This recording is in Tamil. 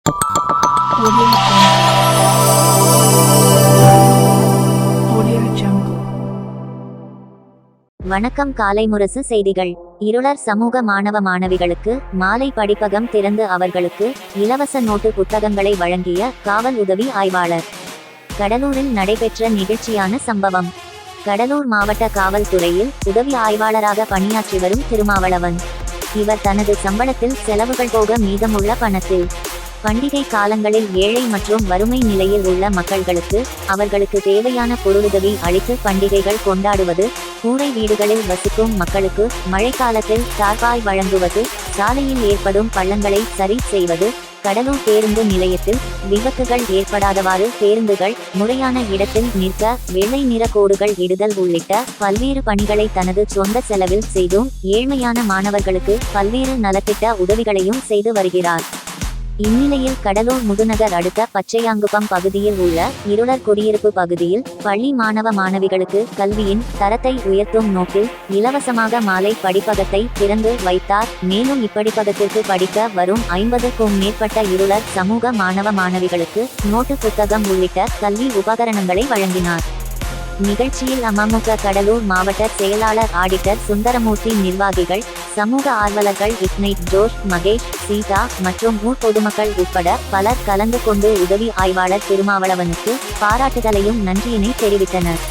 Audio Jungle. வணக்கம். காலை முரசு செய்திகள். இருளர் சமூக மாணவ மாணவிகளுக்கு மாலை படிப்பகம் திறந்து அவர்களுக்கு இலவச நோட்டு புத்தகங்களை வழங்கிய காவல் உதவி ஆய்வாளர். கடலூரில் நடைபெற்ற நிகழ்ச்சியான சம்பவம். கடலூர் மாவட்ட காவல்துறையில் உதவி ஆய்வாளராக பணியாற்றி வரும் திருமாவளவன். இவர் தனது சம்பளத்தில் செலவுகள் போக மீதமுள்ள பணத்தில் பண்டிகை காலங்களில் ஏழை மற்றும் வறுமை நிலையில் உள்ள மக்களுக்கு அவர்களுக்கு தேவையான பொருளுதவி அளித்து பண்டிகைகள் கொண்டாடுவது, கூரை வீடுகளில் வசிக்கும் மக்களுக்கு மழைக்காலத்தில் தார்பாய் வழங்குவது, சாலையில் ஏற்படும் பள்ளங்களை சரி செய்வது, கடலூர் பேருந்து நிலையத்தில் விபத்துகள் ஏற்படாதவாறு பேருந்துகள் முறையான இடத்தில் நிற்க வெள்ளை நிற கோடுகள் இடுதல் உள்ளிட்ட பல்வேறு பணிகளை தனது சொந்த செலவில் செய்தும் ஏழ்மையான மாணவர்களுக்கு பல்வேறு நலத்திட்ட உதவிகளையும் செய்து வருகிறார். இந்நிலையில் கடலூர் முதுநகர் அடுத்த பச்சையாங்குப்பம் பகுதியில் உள்ள இருளர் குடியிருப்பு பகுதியில் பள்ளி மாணவ மாணவிகளுக்கு கல்வியின் தரத்தை உயர்த்தும் நோக்கில் இலவசமாக மாலை படிப்பகத்தை திறந்து வைத்தார். மேலும் இப்படிப்பகத்திற்கு படிக்க வரும் 50க்கும் மேற்பட்ட இருளர் சமூக மாணவ மாணவிகளுக்கு நோட்டு புத்தகம் உள்ளிட்ட கல்வி உபகரணங்களை வழங்கினார். நிகழ்ச்சியில் அமமுக கடலூர் மாவட்ட செயலாளர் ஆடிட்டர் சுந்தரமூர்த்தி, நிர்வாகிகள், சமூக ஆர்வலர்கள் இக்னைட் ஜோஷ், மகேஷ், சீதா மற்றும் ஊர் பொதுமக்கள் உட்பட பலர் கலந்து கொண்டு உதவி ஆய்வாளர் திருமாவளவனுக்கு பாராட்டுதலையும் நன்றியினை தெரிவித்தனர்.